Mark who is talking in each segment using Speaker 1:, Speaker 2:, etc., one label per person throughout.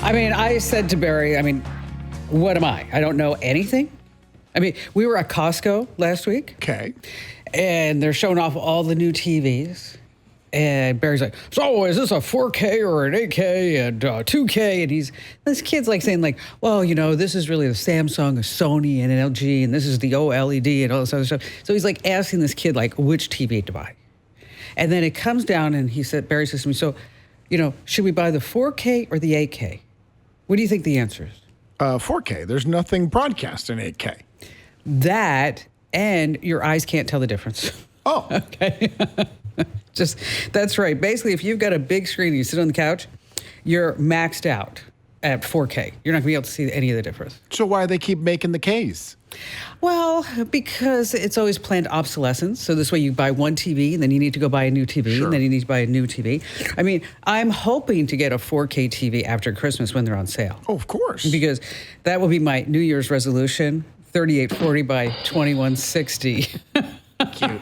Speaker 1: I mean, I said to Barry, what am I? I don't know anything. We were at Costco last week.
Speaker 2: Okay.
Speaker 1: And they're showing off all the new TVs. And Barry's like, so is this a 4K or an 8K and 2K? And this kid's like saying like, well, this is really the Samsung, a Sony, and an LG, and this is the OLED and all this other stuff. So he's like asking this kid like which TV to buy. And then it comes down and Barry says to me, so, should we buy the 4K or the 8K? What do you think the answer is?
Speaker 2: 4K. There's nothing broadcast in 8K.
Speaker 1: That, and your eyes can't tell the difference.
Speaker 2: Oh.
Speaker 1: Okay. That's right. Basically, if you've got a big screen and you sit on the couch, you're maxed out at 4K. You're not going to be able to see any of the difference.
Speaker 2: So why do they keep making the Ks?
Speaker 1: Well, because it's always planned obsolescence. So this way you buy one TV, and then you need to go buy a new TV,
Speaker 2: Sure.
Speaker 1: and then you need to buy a new TV. I'm hoping to get a 4K TV after Christmas when they're on sale.
Speaker 2: Oh, of course.
Speaker 1: Because that will be my New Year's resolution, 3840 by 2160.
Speaker 2: Cute.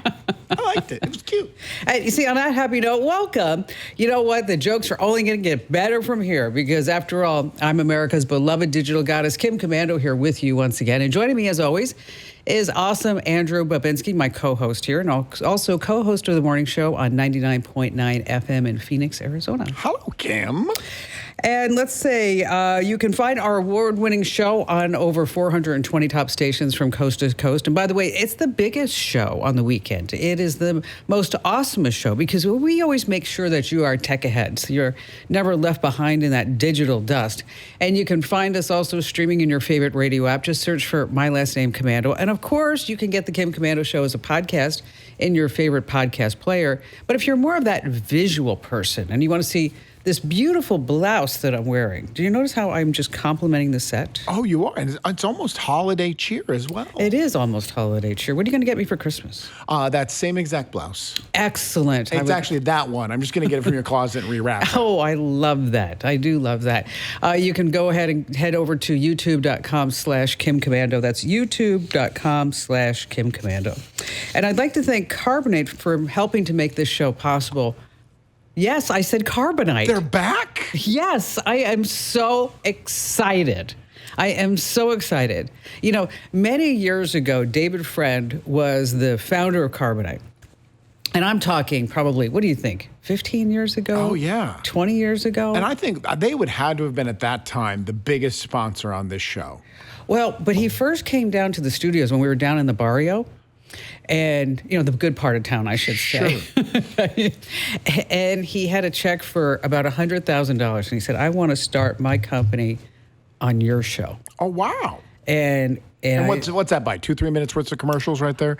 Speaker 2: I liked it. It was cute.
Speaker 1: And you see, on that happy note, welcome. You know what? The jokes are only going to get better from here because, after all, I'm America's beloved digital goddess, Kim Komando, here with you once again. And joining me, as always, is awesome Andrew Babinski, my co-host here, and also co-host of the morning show on 99.9 FM in Phoenix, Arizona.
Speaker 2: Hello, Kim.
Speaker 1: And let's say you can find our award-winning show on over 420 top stations from coast to coast. And by the way, it's the biggest show on the weekend. It is the most awesomest show because we always make sure that you are tech ahead. So you're never left behind in that digital dust. And you can find us also streaming in your favorite radio app. Just search for my last name, Komando. And of course, you can get the Kim Komando Show as a podcast in your favorite podcast player. But if you're more of that visual person and you want to see this beautiful blouse that I'm wearing. Do you notice how I'm just complimenting the set?
Speaker 2: Oh, you are. And it's almost holiday cheer as well.
Speaker 1: It is almost holiday cheer. What are you going to get me for Christmas?
Speaker 2: That same exact blouse.
Speaker 1: Excellent.
Speaker 2: It's actually that one. I'm just going to get it from your closet and rewrap it.
Speaker 1: Oh, I love that. I do love that. You can go ahead and head over to youtube.com/Kim Komando. That's youtube.com/Kim Komando. And I'd like to thank Carbonate for helping to make this show possible. Yes, I said Carbonite.
Speaker 2: They're back?
Speaker 1: Yes, I am so excited. I am so excited. Many years ago, David Friend was the founder of Carbonite. And I'm talking probably, what do you think, 15 years ago?
Speaker 2: Oh, yeah.
Speaker 1: 20 years ago?
Speaker 2: And I think they would have to have been at that time the biggest sponsor on this show.
Speaker 1: Well, but he first came down to the studios when we were down in the barrio. And, the good part of town, I should say.
Speaker 2: Sure.
Speaker 1: And he had a check for about $100,000. And he said, I want to start my company on your show.
Speaker 2: Oh, wow.
Speaker 1: And
Speaker 2: what's that by? 2-3 minutes worth of commercials right there?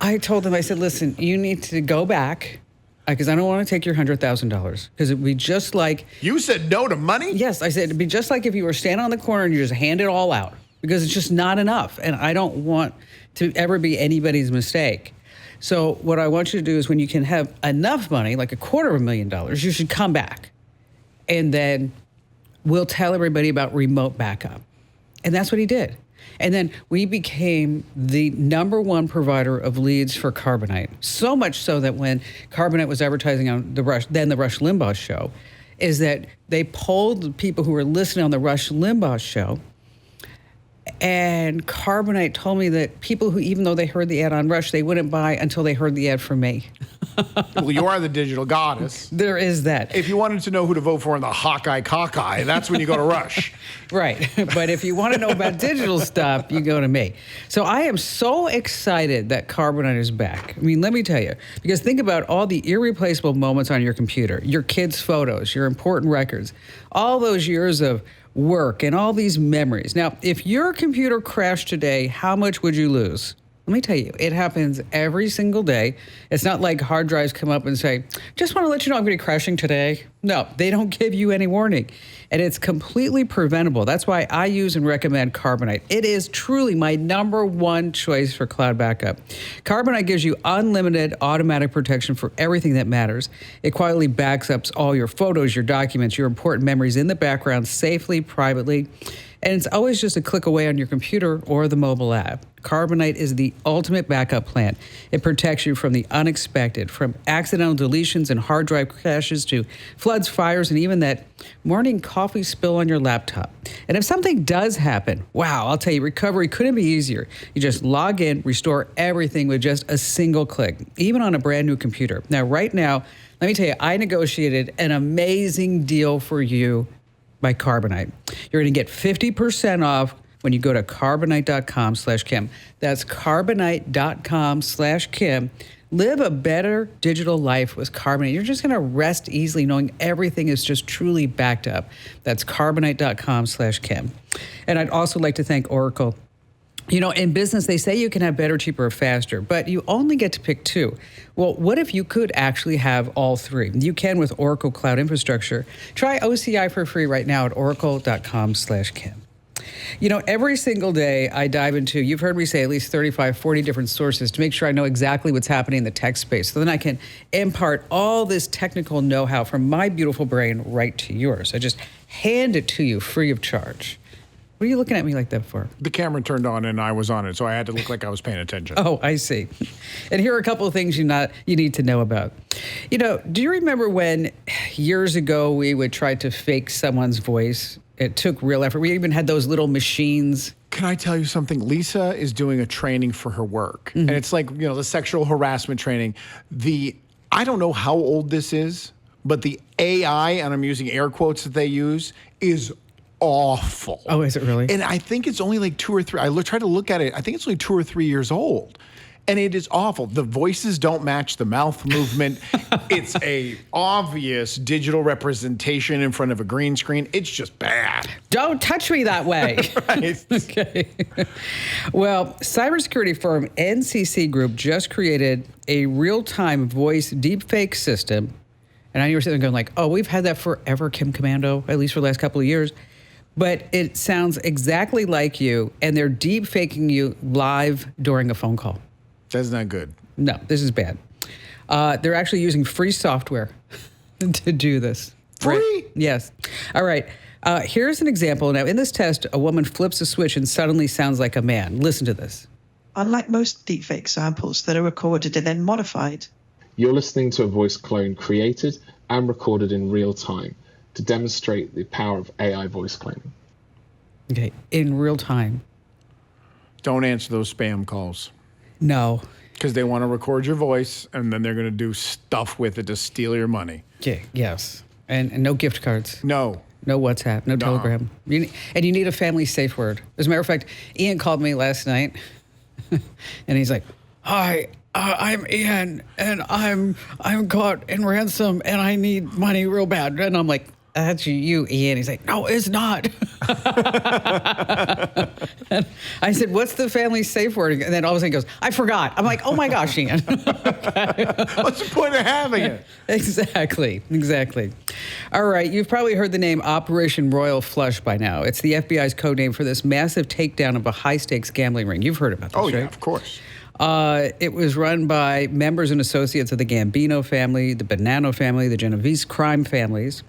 Speaker 1: I told him, I said, listen, you need to go back because I don't want to take your $100,000 because it'd be just like...
Speaker 2: You said no to money?
Speaker 1: Yes, I said it'd be just like if you were standing on the corner and you just hand it all out because it's just not enough. And I don't want to ever be anybody's mistake. So what I want you to do is when you can have enough money, like $250,000, you should come back. And then we'll tell everybody about remote backup. And that's what he did. And then we became the #1 provider of leads for Carbonite. So much so that when Carbonite was advertising on the Rush Limbaugh show, is that they polled the people who were listening on the Rush Limbaugh show. And Carbonite told me that people who, even though they heard the ad on Rush, they wouldn't buy until they heard the ad from me.
Speaker 2: Well, you are the digital goddess.
Speaker 1: There is that.
Speaker 2: If you wanted to know who to vote for in the Hawkeye Cockeye, that's when you go to Rush.
Speaker 1: Right. But if you want to know about digital stuff, you go to me. So I am so excited that Carbonite is back. Let me tell you, because think about all the irreplaceable moments on your computer, your kids' photos, your important records, all those years of work and all these memories. Now, if your computer crashed today, how much would you lose? Let me tell you, it happens every single day. It's not like hard drives come up and say, just want to let you know I'm going to be crashing today. No, they don't give you any warning. And it's completely preventable. That's why I use and recommend Carbonite. It is truly my #1 choice for cloud backup. Carbonite gives you unlimited automatic protection for everything that matters. It quietly backs up all your photos, your documents, your important memories in the background safely, privately. And it's always just a click away on your computer or the mobile app. Carbonite is the ultimate backup plan. It protects you from the unexpected, from accidental deletions and hard drive crashes to floods, fires, and even that morning coffee spill on your laptop. And if something does happen, wow, I'll tell you, recovery couldn't be easier. You just log in, restore everything with just a single click, even on a brand new computer. Now, right now, let me tell you, I negotiated an amazing deal for you by Carbonite. You're going to get 50% off when you go to carbonite.com/Kim. That's carbonite.com/Kim. Live a better digital life with Carbonite. You're just going to rest easily knowing everything is just truly backed up. That's carbonite.com/Kim. And I'd also like to thank Oracle. You know, in business, they say you can have better, cheaper, or faster, but you only get to pick two. Well, what if you could actually have all three? You can with Oracle Cloud Infrastructure. Try OCI for free right now at oracle.com/Kim. You know, every single day I dive into, you've heard me say at least 35, 40 different sources to make sure I know exactly what's happening in the tech space. So then I can impart all this technical know-how from my beautiful brain right to yours. I just hand it to you free of charge. What are you looking at me like that for?
Speaker 2: The camera turned on and I was on it, so I had to look like I was paying attention.
Speaker 1: Oh, I see. And here are a couple of things you need to know about. You know, do you remember when years ago we would try to fake someone's voice? It took real effort. We even had those little machines.
Speaker 2: Can I tell you something? Lisa is doing a training for her work. And it's like, you know, the sexual harassment training. I don't know how old this is, but the AI, and I'm using air quotes that they use, is awful.
Speaker 1: Oh, is it really?
Speaker 2: And I think it's only like 2 or 3. I tried to look at it. I think it's only 2 or 3 years old. And it is awful. The voices don't match the mouth movement. It's a obvious digital representation in front of a green screen. It's just bad.
Speaker 1: Don't touch me that way.
Speaker 2: Right.
Speaker 1: Okay. Well, cybersecurity firm NCC Group just created a real-time voice deepfake system. And I know you're sitting there going like, oh, we've had that forever, Kim Komando, at least for the last couple of years. But it sounds exactly like you, and they're deep faking you live during a phone call.
Speaker 2: That's not good.
Speaker 1: No, this is bad. They're actually using free software to do this.
Speaker 2: Free?
Speaker 1: Right? Yes. All right. Here's an example. Now, in this test, a woman flips a switch and suddenly sounds like a man. Listen to this.
Speaker 3: Unlike most deepfake samples that are recorded and then modified,
Speaker 4: you're listening to a voice clone created and recorded in real time to demonstrate the power of AI voice cloning.
Speaker 1: Okay, in real time.
Speaker 2: Don't answer those spam calls.
Speaker 1: No.
Speaker 2: Because they want to record your voice, and then they're going to do stuff with it to steal your money.
Speaker 1: Yeah, yes. And no gift cards.
Speaker 2: No.
Speaker 1: No WhatsApp, no Telegram. And you need a family safe word. As a matter of fact, Ian called me last night, and he's like, hi, I'm Ian, and I'm caught in ransom, and I need money real bad. And I'm like, that's you, Ian. He's like, no, it's not. And I said, what's the family safe word? And then all of a sudden he goes, I forgot. I'm like, oh my gosh, Ian.
Speaker 2: What's the point of having it?
Speaker 1: Exactly. All right, you've probably heard the name Operation Royal Flush by now. It's the FBI's code name for this massive takedown of a high-stakes gambling ring. You've heard about this, right?
Speaker 2: Oh, yeah, of course.
Speaker 1: It was run by members and associates of the Gambino family, the Bonanno family, the Genovese crime families.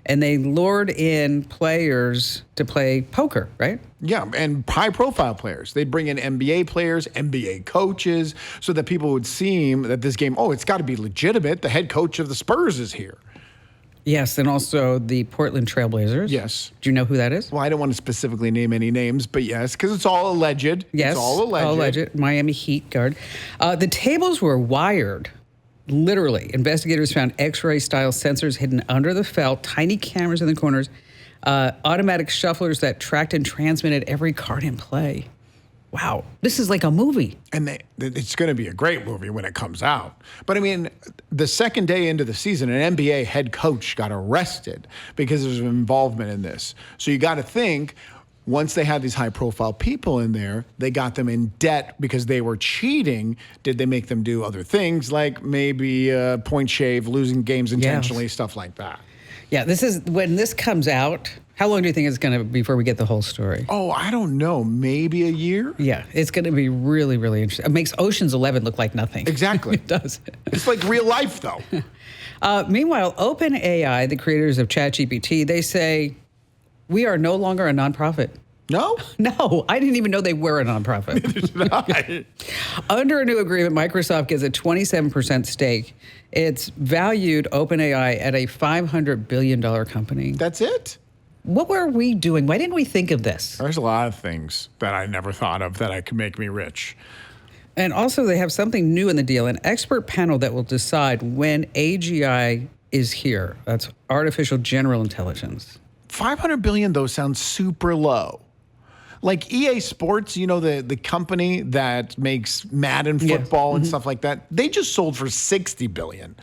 Speaker 1: And they lured in players to play poker, right?
Speaker 2: Yeah, and high-profile players. They'd bring in NBA players, NBA coaches, so that people would seem that this game, it's got to be legitimate. The head coach of the Spurs is here.
Speaker 1: Yes, and also the Portland Trailblazers.
Speaker 2: Yes.
Speaker 1: Do you know who that is?
Speaker 2: Well, I don't want to specifically name any names, but yes, because it's all alleged.
Speaker 1: Yes,
Speaker 2: it's all alleged.
Speaker 1: Miami Heat guard. The tables were wired. Literally, investigators found X-ray style sensors hidden under the felt, tiny cameras in the corners, automatic shufflers that tracked and transmitted every card in play. Wow, this is like a movie.
Speaker 2: And it's going to be a great movie when it comes out. But I mean, the second day into the season, an NBA head coach got arrested because of his involvement in this. So you got to think, once they had these high-profile people in there, they got them in debt because they were cheating. Did they make them do other things, like maybe point shave, losing games intentionally, stuff like that?
Speaker 1: Yeah, this is when this comes out. How long do you think it's going to be before we get the whole story?
Speaker 2: Oh, I don't know. Maybe a year?
Speaker 1: Yeah, it's going to be really, really interesting. It makes Ocean's 11 look like nothing.
Speaker 2: Exactly.
Speaker 1: It does.
Speaker 2: It's like real life, though.
Speaker 1: Meanwhile, OpenAI, the creators of ChatGPT, they say, we are no longer a nonprofit.
Speaker 2: No?
Speaker 1: No, I didn't even know they were a nonprofit. Under a new agreement, Microsoft gets a 27% stake. It's valued OpenAI at a $500 billion company.
Speaker 2: That's it?
Speaker 1: What were we doing? Why didn't we think of this?
Speaker 2: There's a lot of things that I never thought of that could make me rich.
Speaker 1: And also, they have something new in the deal, an expert panel that will decide when AGI is here. That's artificial general intelligence.
Speaker 2: 500 billion, though, sounds super low. Like EA Sports, you know, the company that makes Madden football and stuff like that, they just sold for 60 billion.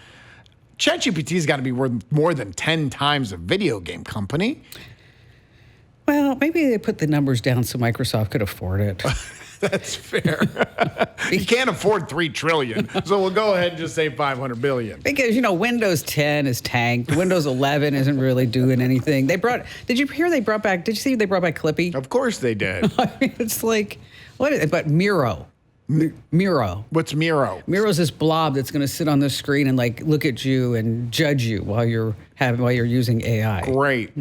Speaker 2: ChatGPT's got to be worth more than 10 times a video game company.
Speaker 1: Well, maybe they put the numbers down so Microsoft could afford it.
Speaker 2: That's fair. You can't afford $3 trillion, so we'll go ahead and just say 500 billion.
Speaker 1: Because, you know, Windows 10 is tanked. Windows 11 isn't really doing anything. Did you see they brought back Clippy?
Speaker 2: Of course they did.
Speaker 1: I mean, it's like, but Miro. Miro.
Speaker 2: What's Miro?
Speaker 1: Miro's this blob that's going to sit on the screen and like look at you and judge you while you're using AI.
Speaker 2: Great.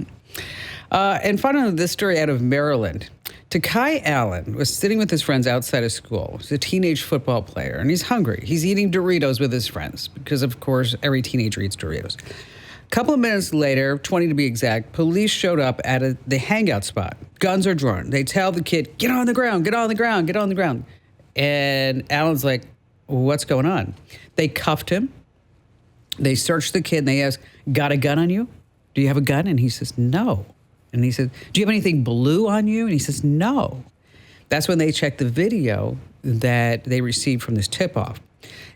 Speaker 1: And finally, this story out of Maryland. Takai Allen was sitting with his friends outside of school. He's a teenage football player, and he's hungry. He's eating Doritos with his friends because, of course, every teenager eats Doritos. A couple of minutes later, 20 to be exact, police showed up at the hangout spot. Guns are drawn. They tell the kid, get on the ground, get on the ground, get on the ground. And Allen's like, what's going on? They cuffed him. They searched the kid, and they asked, got a gun on you? Do you have a gun? And he says, no. And he said, do you have anything blue on you? And he says, no. That's when they checked the video that they received from this tip-off.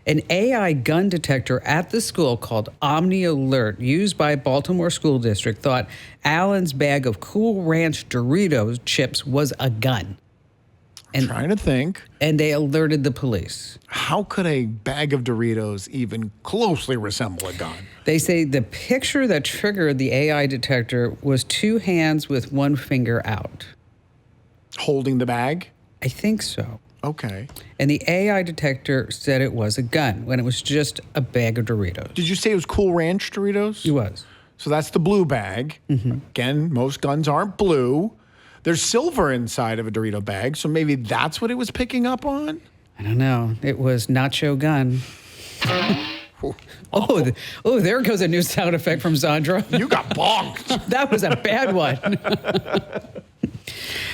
Speaker 1: An AI gun detector at the school called Omni Alert, used by Baltimore School District, thought Allen's bag of Cool Ranch Doritos chips was a gun.
Speaker 2: I'm trying to think.
Speaker 1: And they alerted the police.
Speaker 2: How could a bag of Doritos even closely resemble a gun?
Speaker 1: They say the picture that triggered the AI detector was two hands with one finger out.
Speaker 2: Holding the bag?
Speaker 1: I think so.
Speaker 2: Okay.
Speaker 1: And the AI detector said it was a gun when it was just a bag of Doritos.
Speaker 2: Did you say it was Cool Ranch Doritos?
Speaker 1: It was.
Speaker 2: So that's the blue bag. Mm-hmm. Again, most guns aren't blue. There's silver inside of a Dorito bag, so maybe that's what it was picking up on?
Speaker 1: I don't know. It was Nacho Gun. There goes a new sound effect from Zandra.
Speaker 2: You got bonked.
Speaker 1: That was a bad one.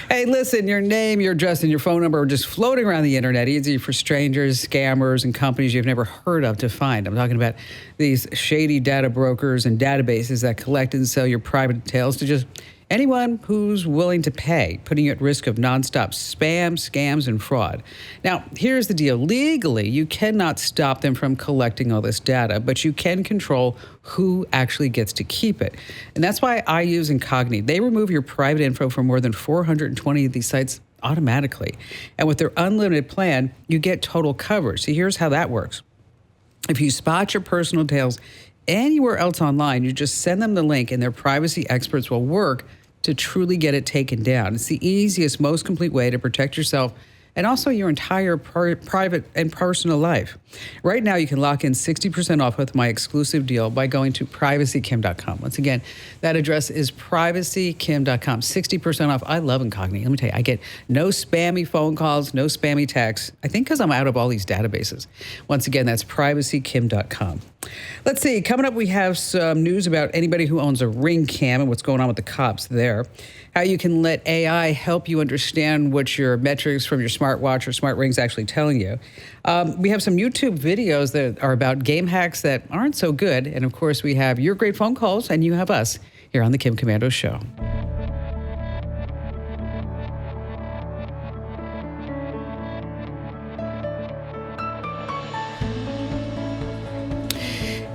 Speaker 1: Hey, listen, your name, your address, and your phone number are just floating around the internet, easy for strangers, scammers, and companies you've never heard of to find. I'm talking about these shady data brokers and databases that collect and sell your private details to just anyone who's willing to pay, putting you at risk of nonstop spam, scams, and fraud. Now, here's the deal. Legally, you cannot stop them from collecting all this data, but you can control who actually gets to keep it. And that's why I use Incognito. They remove your private info from more than 420 of these sites automatically. And with their unlimited plan, you get total coverage. So here's how that works. If you spot your personal details anywhere else online, you just send them the link and their privacy experts will work to truly get it taken down. It's the easiest, most complete way to protect yourself and also your entire private and personal life. Right now, you can lock in 60% off with my exclusive deal by going to privacykim.com. Once again, that address is privacykim.com. 60% off. I love Incognito. Let me tell you, I get no spammy phone calls, no spammy texts. I think because I'm out of all these databases. Once again, that's privacykim.com. Let's see. Coming up, we have some news about anybody who owns a Ring Cam and what's going on with the cops there. How you can let AI help you understand what your metrics from your smartwatch or smart ring's actually telling you. We have some YouTube videos that are about game hacks that aren't so good. And of course, we have your great phone calls and you have us here on the Kim Komando Show.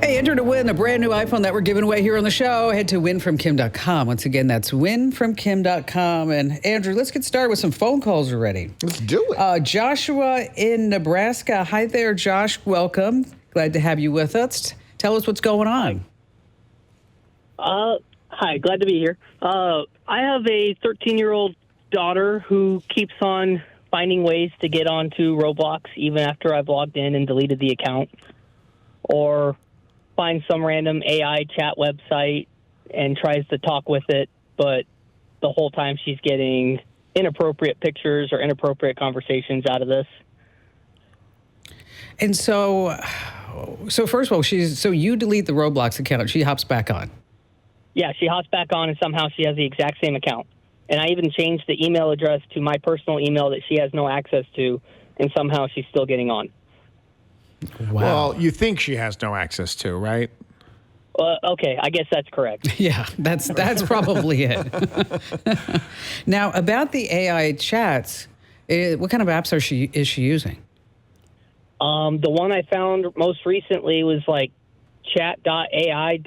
Speaker 1: Hey, enter to win a brand new iPhone that we're giving away here on the show. Head to winfromkim.com. Once again, that's winfromkim.com. And Andrew, let's get started with some phone calls already.
Speaker 2: Let's do it.
Speaker 1: Joshua in Nebraska. Hi there, Josh. Welcome. Glad to have you with us. Tell us what's going on.
Speaker 5: Hi, glad to be here. I have a 13-year-old daughter who keeps on finding ways to get onto Roblox even after I've logged in and deleted the account, or find some random AI chat website and tries to talk with it, but the whole time she's getting inappropriate pictures or inappropriate conversations out of this.
Speaker 1: And so first of all, so you delete the Roblox account, she hops back on.
Speaker 5: Yeah, she hops back on, and somehow she has the exact same account. And I even changed the email address to my personal email that she has no access to, and somehow she's still getting on.
Speaker 1: Wow.
Speaker 2: Well, you think she has no access to, right?
Speaker 5: Okay, I guess that's correct.
Speaker 1: Yeah, that's probably it. Now, about the AI chats, what kind of apps is she using?
Speaker 5: The one I found most recently was like chat.ai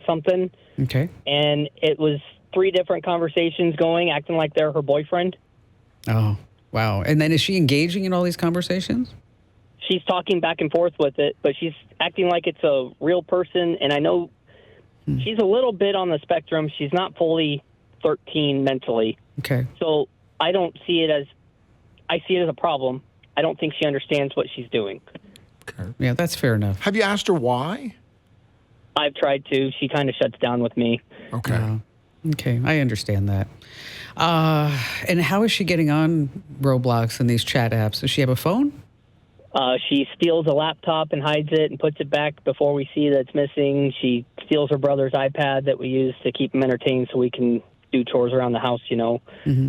Speaker 5: something.
Speaker 1: Okay.
Speaker 5: And it was 3 different conversations going, acting like they're her boyfriend.
Speaker 1: Oh, wow. And then is she engaging in all these conversations?
Speaker 5: She's talking back and forth with it, but she's acting like it's a real person. And I know she's a little bit on the spectrum. She's not fully 13 mentally.
Speaker 1: Okay.
Speaker 5: So I see it as a problem. I don't think she understands what she's doing.
Speaker 2: Okay.
Speaker 1: Yeah, that's fair enough.
Speaker 2: Have you asked her why?
Speaker 5: I've tried to. She kind of shuts down with me.
Speaker 2: Okay.
Speaker 1: Okay, I understand that. And how is she getting on Roblox and these chat apps? Does she have a phone?
Speaker 5: She steals a laptop and hides it and puts it back before we see that it's missing. She steals her brother's iPad that we use to keep him entertained so we can do chores around the house,
Speaker 1: Mm-hmm.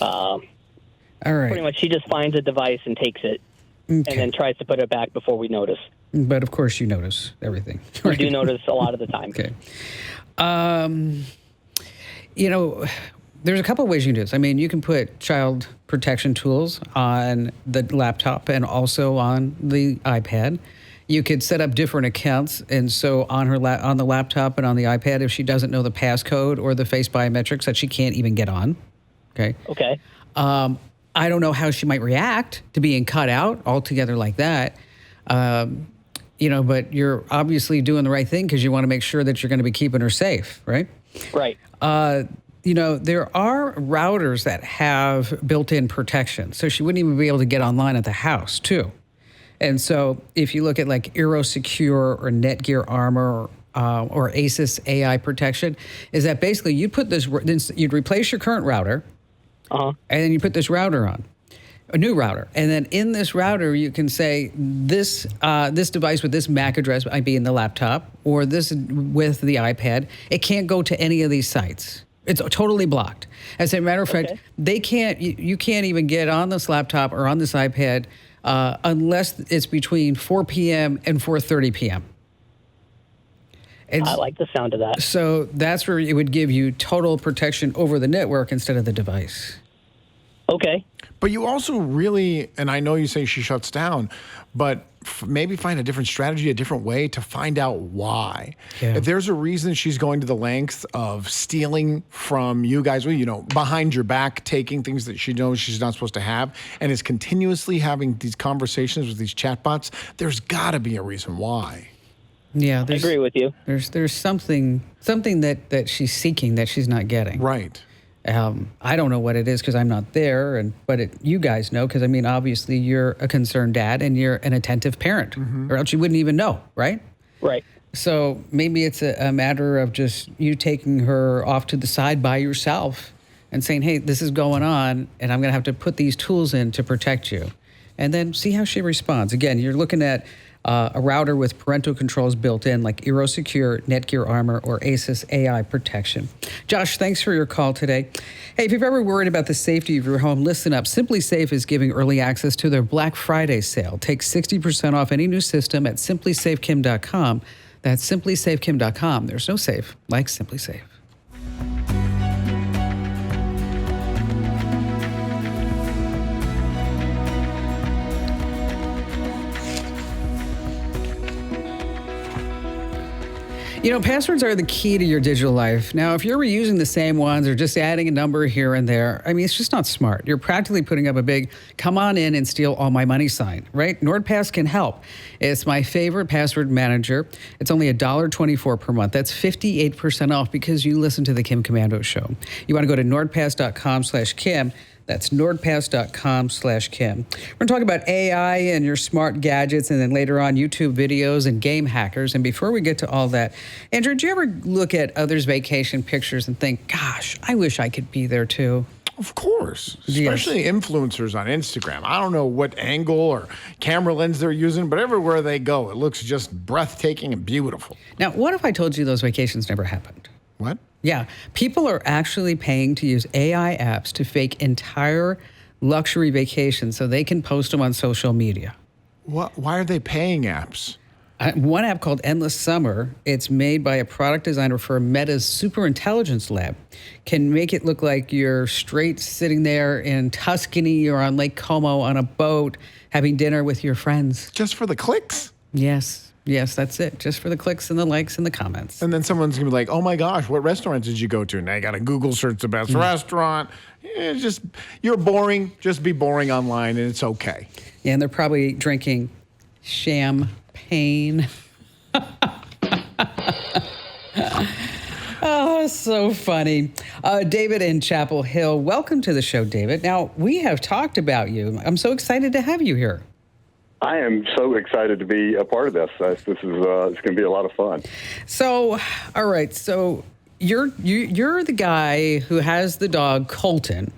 Speaker 1: All right.
Speaker 5: Pretty much she just finds a device and takes it and then tries to put it back before we notice.
Speaker 1: But of course you notice everything.
Speaker 5: We
Speaker 1: Right?
Speaker 5: do notice a lot of the time.
Speaker 1: Okay. There's a couple of ways you can do this. I mean, you can put child protection tools on the laptop and also on the iPad. You could set up different accounts, and so on on the laptop and on the iPad, if she doesn't know the passcode or the face biometrics, that she can't even get on. Okay.
Speaker 5: Okay.
Speaker 1: I don't know how she might react to being cut out altogether like that. But you're obviously doing the right thing because you want to make sure that you're going to be keeping her safe, right?
Speaker 5: Right.
Speaker 1: There are routers that have built-in protection, so she wouldn't even be able to get online at the house, too. And so if you look at like Secure or Netgear Armor or Asus AI protection, is that basically you'd replace your current router, and then you put this router on. A new router. And then in this router, you can say this device with this MAC address might be in the laptop or this with the iPad. It can't go to any of these sites. It's totally blocked. As a matter of fact, you can't even get on this laptop or on this iPad unless it's between 4 p.m. and 4:30 p.m.
Speaker 5: I like the sound of that.
Speaker 1: So that's where it would give you total protection over the network instead of the device.
Speaker 5: Okay.
Speaker 2: But you also really, and I know you say she shuts down, but maybe find a different strategy, a different way to find out why.
Speaker 1: Yeah.
Speaker 2: If there's a reason she's going to the length of stealing from you guys, behind your back, taking things that she knows she's not supposed to have, and is continuously having these conversations with these chatbots, there's got to be a reason why.
Speaker 1: Yeah,
Speaker 5: I agree with you.
Speaker 1: There's something that she's seeking that she's not getting.
Speaker 2: Right.
Speaker 1: I don't know what it is because I'm not there, but you guys know because, obviously you're a concerned dad and you're an attentive parent, or else you wouldn't even know, right?
Speaker 5: Right.
Speaker 1: So maybe it's a matter of just you taking her off to the side by yourself and saying, hey, this is going on, and I'm going to have to put these tools in to protect you. And then see how she responds. Again, you're looking at a router with parental controls built in like Secure, Netgear Armor, or Asus AI protection. Josh, thanks for your call today. Hey, if you've ever worried about the safety of your home, listen up. Simply Safe is giving early access to their Black Friday sale. Take 60% off any new system at simplysafekim.com. That's simplysafekim.com. There's no safe like Simply Safe. Passwords are the key to your digital life. Now, if you're reusing the same ones or just adding a number here and there, it's just not smart. You're practically putting up a big, come on in and steal all my money sign, right? NordPass can help. It's my favorite password manager. It's only $1.24 per month. That's 58% off because you listen to the Kim Komando show. You want to go to nordpass.com/Kim. That's nordpass.com/Kim. We're going to talk about AI and your smart gadgets, and then later on YouTube videos and game hackers. And before we get to all that, Andrew, do you ever look at others' vacation pictures and think, gosh, I wish I could be there too?
Speaker 2: Of course,
Speaker 1: Yes.
Speaker 2: especially influencers on Instagram. I don't know what angle or camera lens they're using, but everywhere they go, it looks just breathtaking and beautiful.
Speaker 1: Now, what if I told you those vacations never happened?
Speaker 2: What?
Speaker 1: Yeah, people are actually paying to use AI apps to fake entire luxury vacations so they can post them on social media.
Speaker 2: What? Why are they paying apps?
Speaker 1: One app called Endless Summer, it's made by a product designer for Meta's Superintelligence Lab, can make it look like you're straight sitting there in Tuscany or on Lake Como on a boat having dinner with your friends.
Speaker 2: Just for the clicks?
Speaker 1: Yes, that's it. Just for the clicks and the likes and the comments.
Speaker 2: And then someone's gonna be like, "Oh my gosh, what restaurant did you go to?" Now you got to Google search the best restaurant. It's just you're boring. Just be boring online, and it's okay.
Speaker 1: Yeah, and they're probably drinking champagne. Oh, so funny. David in Chapel Hill, welcome to the show, David. Now, we have talked about you. I'm so excited to have you here.
Speaker 6: I am so excited to be a part of this. This is it's going to be a lot of fun.
Speaker 1: So, all right. So you're the guy who has the dog Colton,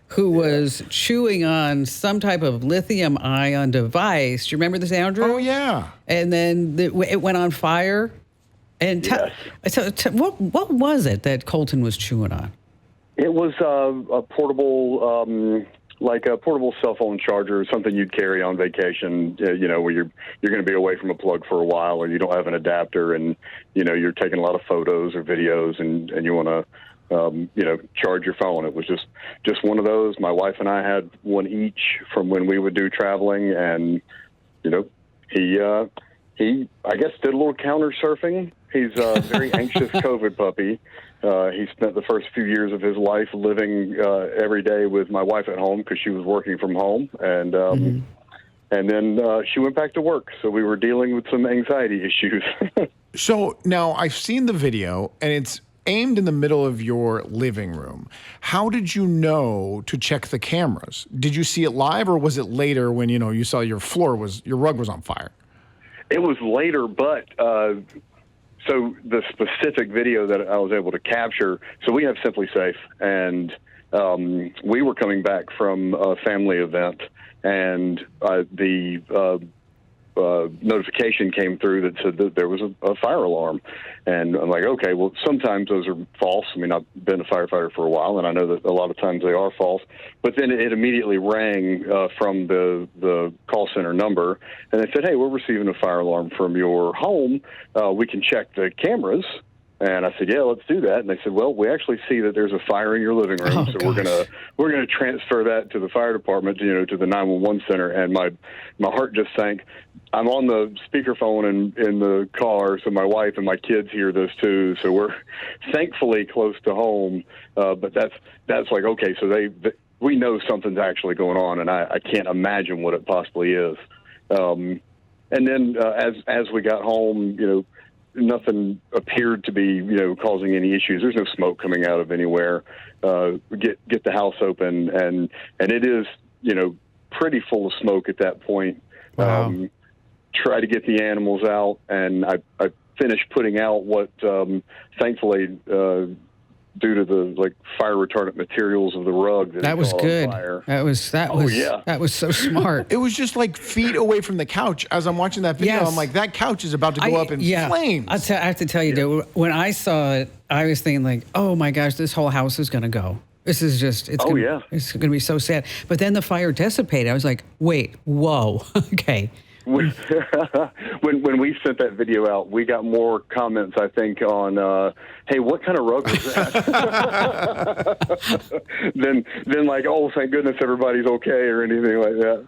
Speaker 1: who was chewing on some type of lithium-ion device. Do you remember this, Andrew?
Speaker 2: Oh yeah.
Speaker 1: And then it went on fire. And
Speaker 6: Yes.
Speaker 1: so what was it that Colton was chewing on?
Speaker 6: It was a portable, like a portable cell phone charger, something you'd carry on vacation. Where you're going to be away from a plug for a while, or you don't have an adapter, and you're taking a lot of photos or videos, and you want to charge your phone. It was just one of those. My wife and I had one each from when we would do traveling, and he I guess did a little counter surfing. He's a very anxious COVID puppy. He spent the first few years of his life living every day with my wife at home because she was working from home, and then she went back to work. So we were dealing with some anxiety issues.
Speaker 2: So now I've seen the video, and it's aimed in the middle of your living room. How did you know to check the cameras? Did you see it live, or was it later when you saw your rug was on fire?
Speaker 6: It was later, but so the specific video that I was able to capture. So we have Simply Safe, and we were coming back from a family event, and the notification came through that said that there was a fire alarm. And I'm like, okay, well, sometimes those are false. I mean, I've been a firefighter for a while, and I know that a lot of times they are false. But then it immediately rang from the call center number, and they said, hey, we're receiving a fire alarm from your home. We can check the cameras. And I said, yeah, let's do that. And they said, well, we actually see that there's a fire in your living room, so we're gonna transfer that to the fire department, to the 911 center. And my heart just sank. I'm on the speakerphone in the car, so my wife and my kids hear this too. So we're thankfully close to home, but that's like, okay, so we know something's actually going on, and I can't imagine what it possibly is. And then as we got home, nothing appeared to be, causing any issues. There's no smoke coming out of anywhere. Get the house open, and it is, pretty full of smoke at that point.
Speaker 2: Wow.
Speaker 6: Try to get the animals out, and I finished putting out what, thankfully, due to the fire retardant materials of the rug
Speaker 1: that was good.
Speaker 6: Fire.
Speaker 1: That was so smart.
Speaker 2: It was just feet away from the couch. As I'm watching that video,
Speaker 1: Yes.
Speaker 2: I'm like, that couch is about to go up in flames.
Speaker 1: I have to tell you, dude, when I saw it, I was thinking oh my gosh, this whole house is going to go. This is just, it's going to be so sad. But then the fire dissipated. I was like, wait, whoa, okay.
Speaker 6: When we sent that video out, we got more comments, I think, on, hey, what kind of rug was that? than like, oh, thank goodness everybody's okay or anything like that.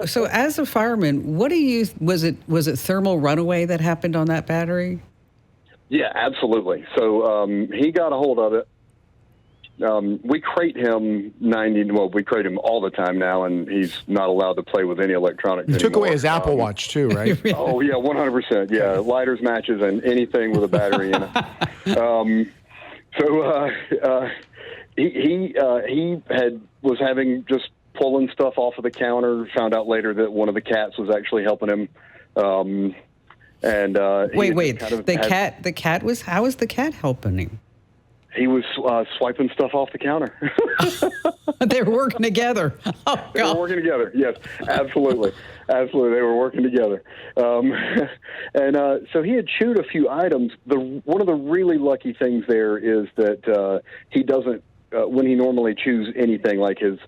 Speaker 1: So as a fireman, what was it thermal runaway that happened on that battery?
Speaker 6: Yeah, absolutely. So he got a hold of it. We crate him we crate him all the time now, and he's not allowed to play with any electronics anymore.
Speaker 2: Took away his Apple Watch too, right?
Speaker 6: Oh yeah, 100%. Yeah, lighters, matches, and anything with a battery in it. He was having just pulling stuff off of the counter. Found out later that one of the cats was actually helping him.
Speaker 1: Wait, how is the cat helping him?
Speaker 6: He was swiping stuff off the counter.
Speaker 1: They were working together. Oh,
Speaker 6: They were working together. Yes, absolutely. Absolutely. They were working together. So he had chewed a few items. One of the really lucky things there is that he doesn't, when he normally chews anything like his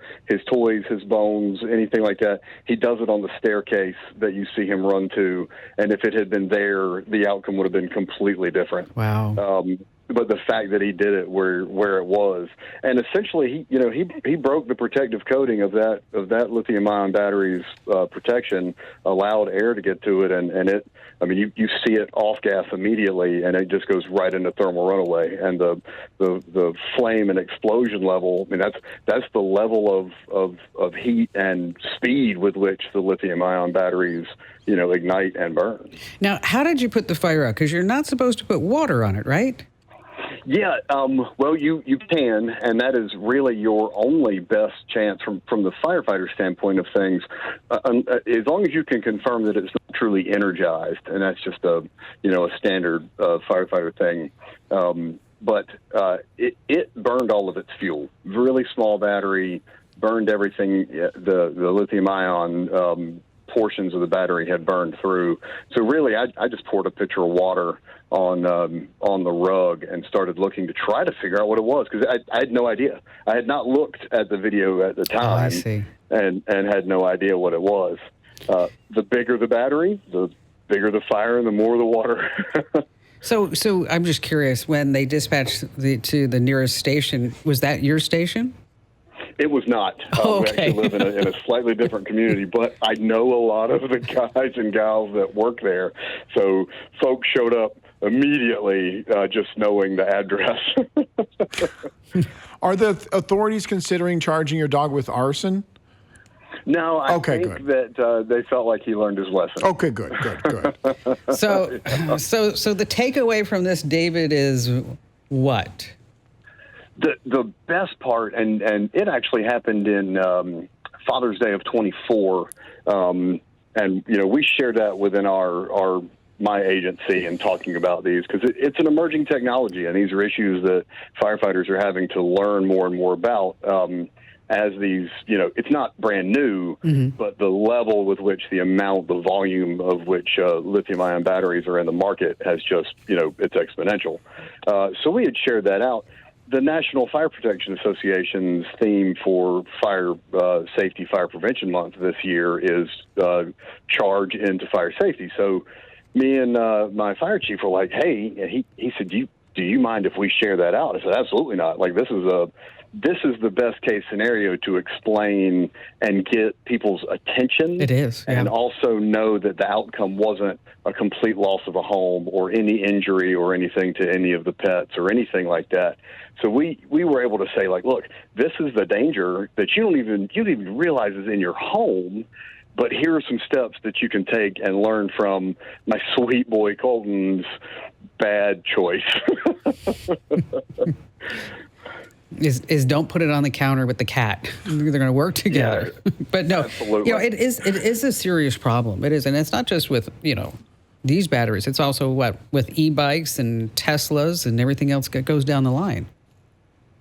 Speaker 6: toys, his bones, anything like that, he does it on the staircase that you see him run to. And if it had been there, the outcome would have been completely different.
Speaker 1: Wow.
Speaker 6: But the fact that he did it where it was, and essentially he broke the protective coating of that lithium-ion battery's protection, allowed air to get to it, and it. I mean, you see it off gas immediately, and it just goes right into thermal runaway. And the flame and explosion level. I mean, that's the level of heat and speed with which the lithium-ion batteries ignite and burn.
Speaker 1: Now, how did you put the fire out? Because you're not supposed to put water on it, right?
Speaker 6: Yeah, well, you can, and that is really your only best chance from the firefighter standpoint of things, as long as you can confirm that it's not truly energized, and that's just a standard firefighter thing. But it burned all of its fuel. Really small battery, burned everything. The lithium-ion portions of the battery had burned through. So really, I just poured a pitcher of water on the rug and started looking to try to figure out what it was, because I had no idea. I had not looked at the video at the time.
Speaker 1: I see.
Speaker 6: And had no idea what it was. The bigger the battery, the bigger the fire, and the more the water.
Speaker 1: So I'm just curious, when they dispatched to the nearest station, was that your station?
Speaker 6: It was not.
Speaker 1: Okay.
Speaker 6: We actually live in a slightly different community, but I know a lot of the guys and gals that work there. So folks showed up immediately just knowing the address.
Speaker 2: Are the authorities considering charging your dog with arson?
Speaker 6: No, I think that they felt like he learned his lesson.
Speaker 2: Okay, good.
Speaker 1: So the takeaway from this, David, is what?
Speaker 6: The best part, and it actually happened in Father's Day of 24, and we shared that within my agency and talking about these, because it's an emerging technology, and these are issues that firefighters are having to learn more and more about. As these, it's not brand new, but the level with which the volume of which lithium-ion batteries are in the market has just, it's exponential. So we had shared that out. The National Fire Protection Association's theme for Fire Safety, Fire Prevention Month this year is charge into fire safety. So me and my fire chief were like, hey, he said, do you mind if we share that out? I said, absolutely not. Like, this is the best case scenario to explain and get people's attention.
Speaker 1: It is, yeah.
Speaker 6: And also know that the outcome wasn't a complete loss of a home or any injury or anything to any of the pets or anything like that. So we were able to say, like, look, this is the danger that you don't even realize is in your home, but here are some steps that you can take and learn from my sweet boy Colton's bad choice.
Speaker 1: Is don't put it on the counter with the cat. They're going to work together. Yeah, but no,
Speaker 6: absolutely.
Speaker 1: It is a serious problem. It is, and it's not just with these batteries. It's also with e-bikes and Teslas and everything else that goes down the line.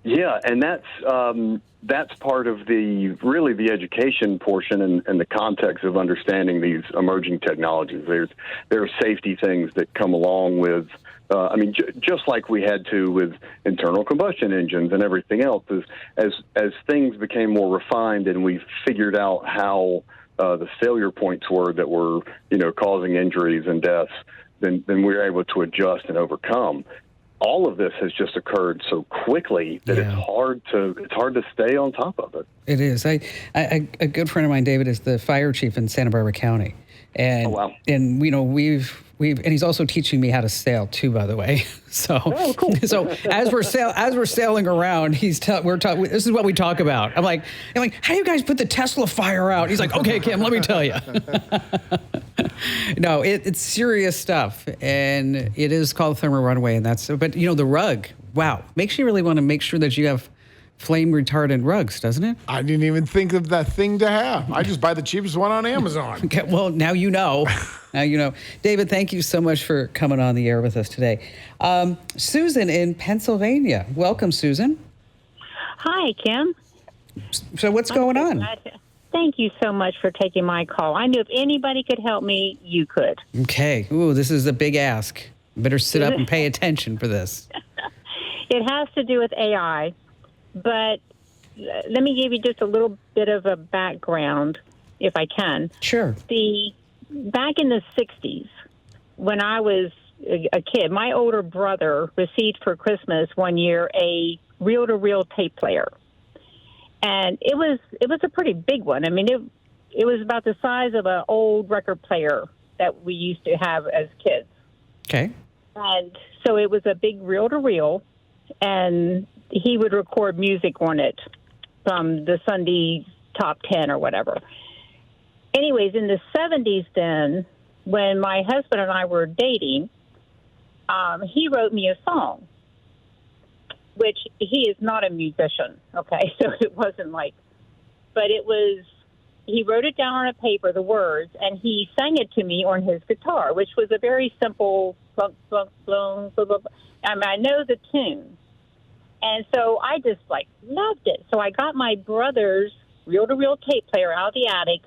Speaker 6: Yeah, and that's part of the education portion and the context of understanding these emerging technologies. There are safety things that come along with. Just like we had to with internal combustion engines and everything else, as things became more refined and we figured out how the failure points were that were, causing injuries and deaths, then we were able to adjust and overcome. All of this has just occurred so quickly that it's hard to stay on top of it.
Speaker 1: It is. A good friend of mine, David, is the fire chief in Santa Barbara County, and
Speaker 6: oh, wow.
Speaker 1: And we've and he's also teaching me how to sail too, by the way. So,
Speaker 6: cool.
Speaker 1: So as we're sailing around, this is what we talk about. I'm like, how do you guys put the Tesla fire out? He's like, okay, Kim, let me tell you. No, it's serious stuff, and it is called thermal runaway, but the rug. Wow, makes you really want to make sure that you have flame retardant rugs, doesn't it?
Speaker 2: I didn't even think of that thing to have. I just buy the cheapest one on Amazon.
Speaker 1: Okay, well, now you know. Now you know. David, thank you so much for coming on the air with us today. Susan in Pennsylvania. Welcome, Susan.
Speaker 7: Hi, Kim.
Speaker 1: So what's going on?
Speaker 7: Thank you so much for taking my call. I knew if anybody could help me, you could.
Speaker 1: Okay. Ooh, this is a big ask. Better sit up and pay attention for this.
Speaker 7: It has to do with AI, but let me give you just a little bit of a background, if I can.
Speaker 1: Sure.
Speaker 7: Back in the 60s, when I was a kid, my older brother received for Christmas one year a reel-to-reel tape player. And it was a pretty big one. I mean, it was about the size of an old record player that we used to have as kids.
Speaker 1: Okay.
Speaker 7: And so it was a big reel-to-reel, and he would record music on it from the Sunday top 10 or whatever. Anyways, in the 70s then, when my husband and I were dating, he wrote me a song, which he is not a musician, okay? So it wasn't like, but it was, he wrote it down on a paper, the words, and he sang it to me on his guitar, which was a very simple, blunk, blunk, blunk, blah, blah, blah. I mean, I know the tune. And so I just, loved it. So I got my brother's reel-to-reel tape player out of the attic,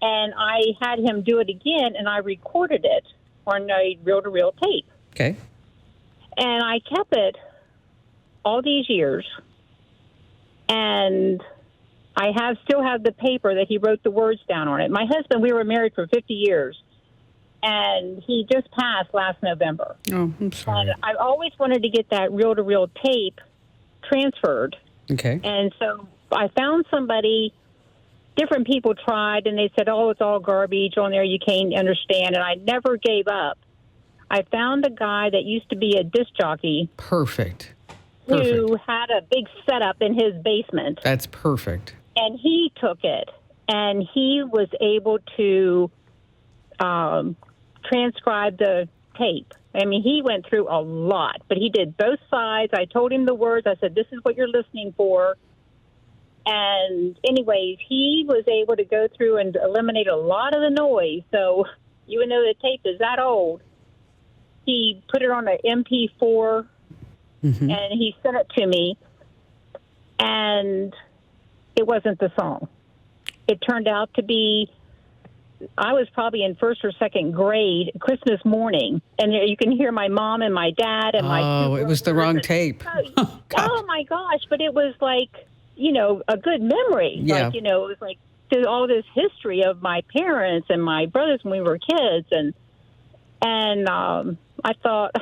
Speaker 7: and I had him do it again, and I recorded it on a reel-to-reel tape.
Speaker 1: Okay.
Speaker 7: And I kept it all these years, and I still have the paper that he wrote the words down on it. My husband, we were married for 50 years, and he just passed last November.
Speaker 1: Oh, I'm sorry.
Speaker 7: And I always wanted to get that reel-to-reel tape transferred.
Speaker 1: Okay.
Speaker 7: And so I found somebody, different people tried, and they said, oh, it's all garbage on there, you can't understand, and I never gave up. I found a guy that used to be a disc jockey.
Speaker 1: Perfect.
Speaker 7: Who had a big setup in his basement.
Speaker 1: That's perfect.
Speaker 7: And he took it, and he was able to transcribe the tape. I mean, he went through a lot, but he did both sides. I told him the words. I said, this is what you're listening for. And anyways, he was able to go through and eliminate a lot of the noise. So even though the tape is that old, he put it on an MP4, and he sent it to me, and it wasn't the song. It turned out to be, I was probably in first or second grade, Christmas morning, and you can hear my mom and my dad and my two
Speaker 1: it was the wrong tape.
Speaker 7: Oh, my gosh, but it was a good memory.
Speaker 1: Yeah.
Speaker 7: It was there's all this history of my parents and my brothers when we were kids, and I thought,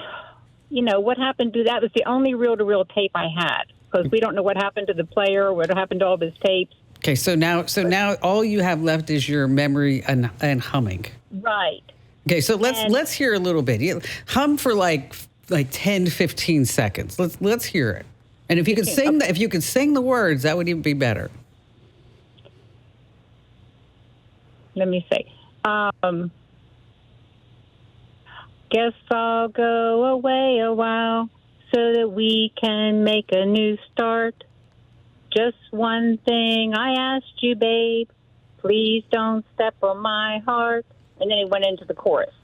Speaker 7: what happened to that? Was the only reel-to-reel tape I had, because we don't know what happened to the player, what happened to all of his tapes.
Speaker 1: Okay, so now all you have left is your memory and humming.
Speaker 7: Right.
Speaker 1: Okay, so let's hear a little bit. Hum for like 10, 15 seconds. Let's hear it. And if you could sing if you could sing the words, that would even be better.
Speaker 7: Let me see. Guess I'll go away a while so that we can make a new start. Just one thing I asked you, babe. Please don't step on my heart. And then he went into the chorus.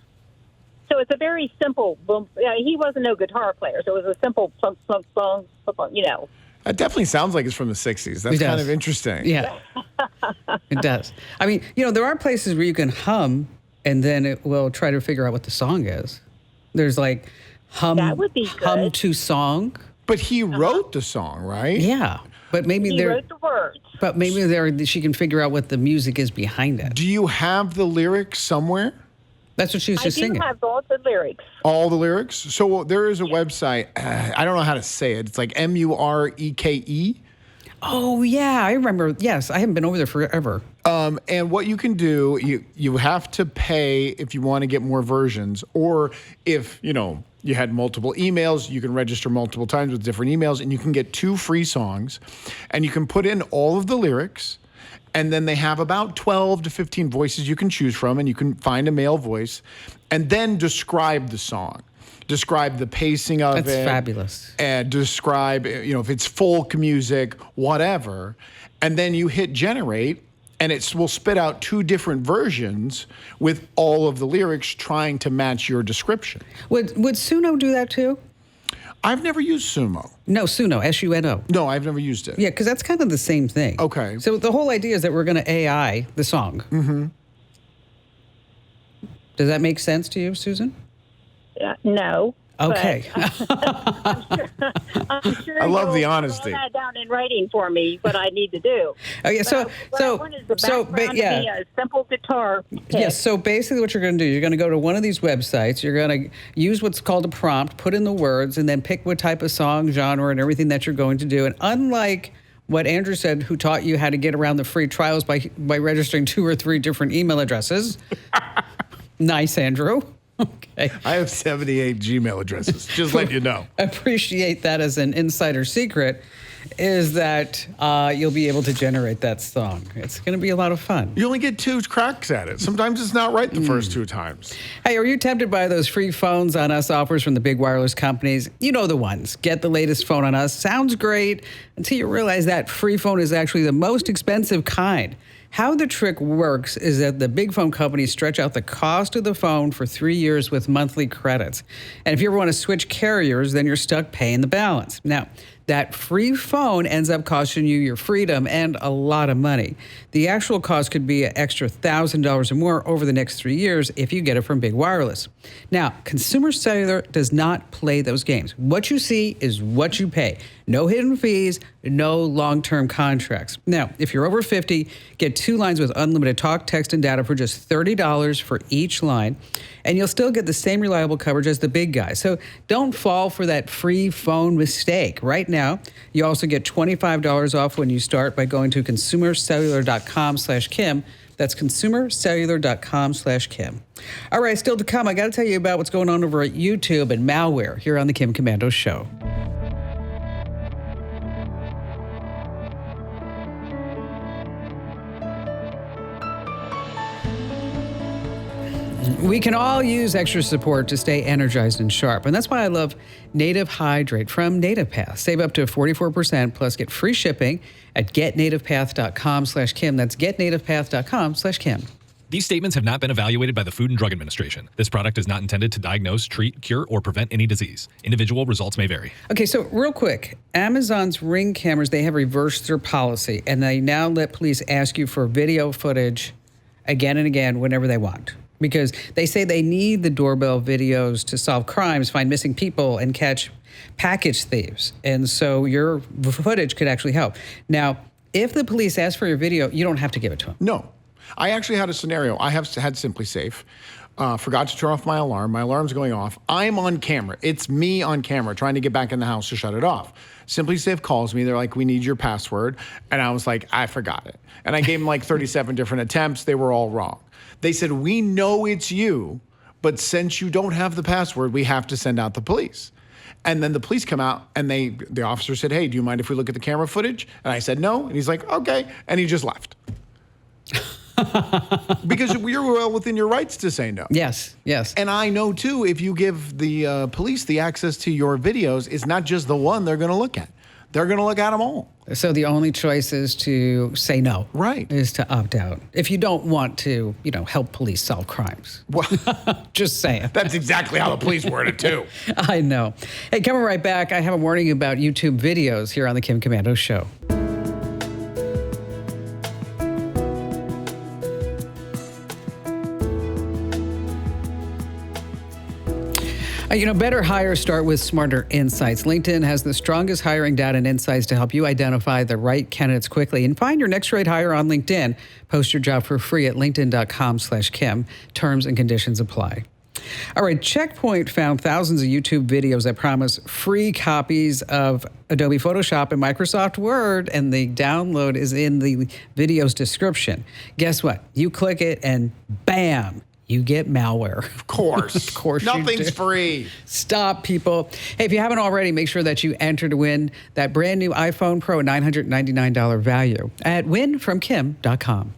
Speaker 7: So it's a very simple, he wasn't no guitar player, so it was a simple plunk, plunk, plunk, plunk,
Speaker 2: That definitely sounds like it's from the 60s. That's kind of interesting.
Speaker 1: Yeah, it does. I mean, there are places where you can hum, and then it will try to figure out what the song is. There's hum,
Speaker 7: that would be good.
Speaker 1: Hum to song.
Speaker 2: But he wrote the song, right?
Speaker 1: Yeah, but maybe
Speaker 7: he wrote the words.
Speaker 1: But maybe she can figure out what the music is behind it.
Speaker 2: Do you have the lyrics somewhere?
Speaker 1: That's what she was just singing.
Speaker 7: I do have all the lyrics.
Speaker 2: All the lyrics? So there is a website. I don't know how to say it. It's like Mureke.
Speaker 1: Oh, yeah. I remember. Yes. I haven't been over there forever.
Speaker 2: And what you can do, you have to pay if you want to get more versions. Or if, you had multiple emails, you can register multiple times with different emails. And you can get 2 free songs. And you can put in all of the lyrics. And then they have about 12 to 15 voices you can choose from, and you can find a male voice, and then describe the song. describe the pacing of it.
Speaker 1: That's fabulous.
Speaker 2: And describe, if it's folk music, whatever. And then you hit generate, and it will spit out 2 different versions with all of the lyrics trying to match your description.
Speaker 1: Would Suno do that too?
Speaker 2: I've never used Sumo.
Speaker 1: No, Suno, S-U-N-O.
Speaker 2: No, I've never used it.
Speaker 1: Yeah, because that's kind of the same thing.
Speaker 2: Okay.
Speaker 1: So the whole idea is that we're going to AI the song. Mm-hmm. Does that make sense to you, Susan?
Speaker 7: No.
Speaker 1: Okay.
Speaker 7: I'm sure
Speaker 2: I love the
Speaker 7: you'll
Speaker 2: honesty.
Speaker 7: write that down in writing for me, what I need to do.
Speaker 1: Oh, yeah,
Speaker 7: What I want is the background to be a simple guitar pick.
Speaker 1: Yes, so basically what you're going to do, you're going to go to one of these websites, you're going to use what's called a prompt, put in the words, and then pick what type of song, genre, and everything that you're going to do. And unlike what Andrew said, who taught you how to get around the free trials by registering 2 or 3 different email addresses. Nice, Andrew. Okay.
Speaker 2: I have 78 Gmail addresses, just let you know.
Speaker 1: Appreciate that as an insider secret, is that you'll be able to generate that song. It's going to be a lot of fun.
Speaker 2: You only get 2 cracks at it. Sometimes it's not right the first 2 times.
Speaker 1: Hey, are you tempted by those free phones on us offers from the big wireless companies? You know the ones. Get the latest phone on us. Sounds great until you realize that free phone is actually the most expensive kind. How the trick works is that the big phone companies stretch out the cost of the phone for 3 years with monthly credits. And if you ever want to switch carriers, then you're stuck paying the balance. Now, that free phone ends up costing you your freedom and a lot of money. The actual cost could be an extra $1,000 or more over the next 3 years if you get it from Big Wireless. Now, Consumer Cellular does not play those games. What you see is what you pay. No hidden fees, no long-term contracts. Now, if you're over 50, get 2 lines with unlimited talk, text, and data for just $30 for each line, and you'll still get the same reliable coverage as the big guys. So don't fall for that free phone mistake. Right now, you also get $25 off when you start by going to consumercellular.com/Kim. That's consumercellular.com/Kim. All right, still to come, I got to tell you about what's going on over at YouTube and malware here on the Kim Komando Show. We can all use extra support to stay energized and sharp. And that's why I love Native Hydrate from NativePath. Save up to 44% plus get free shipping at getnativepath.com/Kim. That's getnativepath.com/Kim.
Speaker 8: These statements have not been evaluated by the Food and Drug Administration. This product is not intended to diagnose, treat, cure, or prevent any disease. Individual results may vary.
Speaker 1: Okay, so real quick, Amazon's Ring cameras, they have reversed their policy, and they now let police ask you for video footage again and again whenever they want. Because they say they need the doorbell videos to solve crimes, find missing people, and catch package thieves. And so your footage could actually help. Now, if the police ask for your video, you don't have to give it to them.
Speaker 2: No. I actually had a scenario. I have had Simply Safe. Forgot to turn off my alarm. My alarm's going off. I'm on camera. It's me on camera trying to get back in the house to shut it off. Simply Safe calls me. They're like, we need your password. And I was like, I forgot it. And I gave them like 37 different attempts. They were all wrong. They said, we know it's you, but since you don't have the password, we have to send out the police. And then the police come out and the officer said, hey, do you mind if we look at the camera footage? And I said, no. And he's like, okay. And he just left. Because you're well within your rights to say no.
Speaker 1: Yes, yes.
Speaker 2: And I know, too, if you give the police the access to your videos, it's not just the one they're going to look at. They're going to look at them all.
Speaker 1: So the only choice is to say no.
Speaker 2: Right.
Speaker 1: Is to opt out. If you don't want to, help police solve crimes.
Speaker 2: Well,
Speaker 1: just saying.
Speaker 2: That's exactly how the police word it, too.
Speaker 1: I know. Hey, coming right back, I have a warning about YouTube videos here on the Kim Komando Show. Better hires start with smarter insights. LinkedIn has the strongest hiring data and insights to help you identify the right candidates quickly and find your next right hire on LinkedIn. Post your job for free at linkedin.com/Kim. Terms and conditions apply. All right, Checkpoint found thousands of YouTube videos that promise free copies of Adobe Photoshop and Microsoft Word, and the download is in the video's description. Guess what? You click it and bam, you get malware.
Speaker 2: Of course.
Speaker 1: Of course.
Speaker 2: Nothing's free.
Speaker 1: Stop, people. Hey, if you haven't already, make sure that you enter to win that brand new iPhone Pro $999 value at winfromkim.com.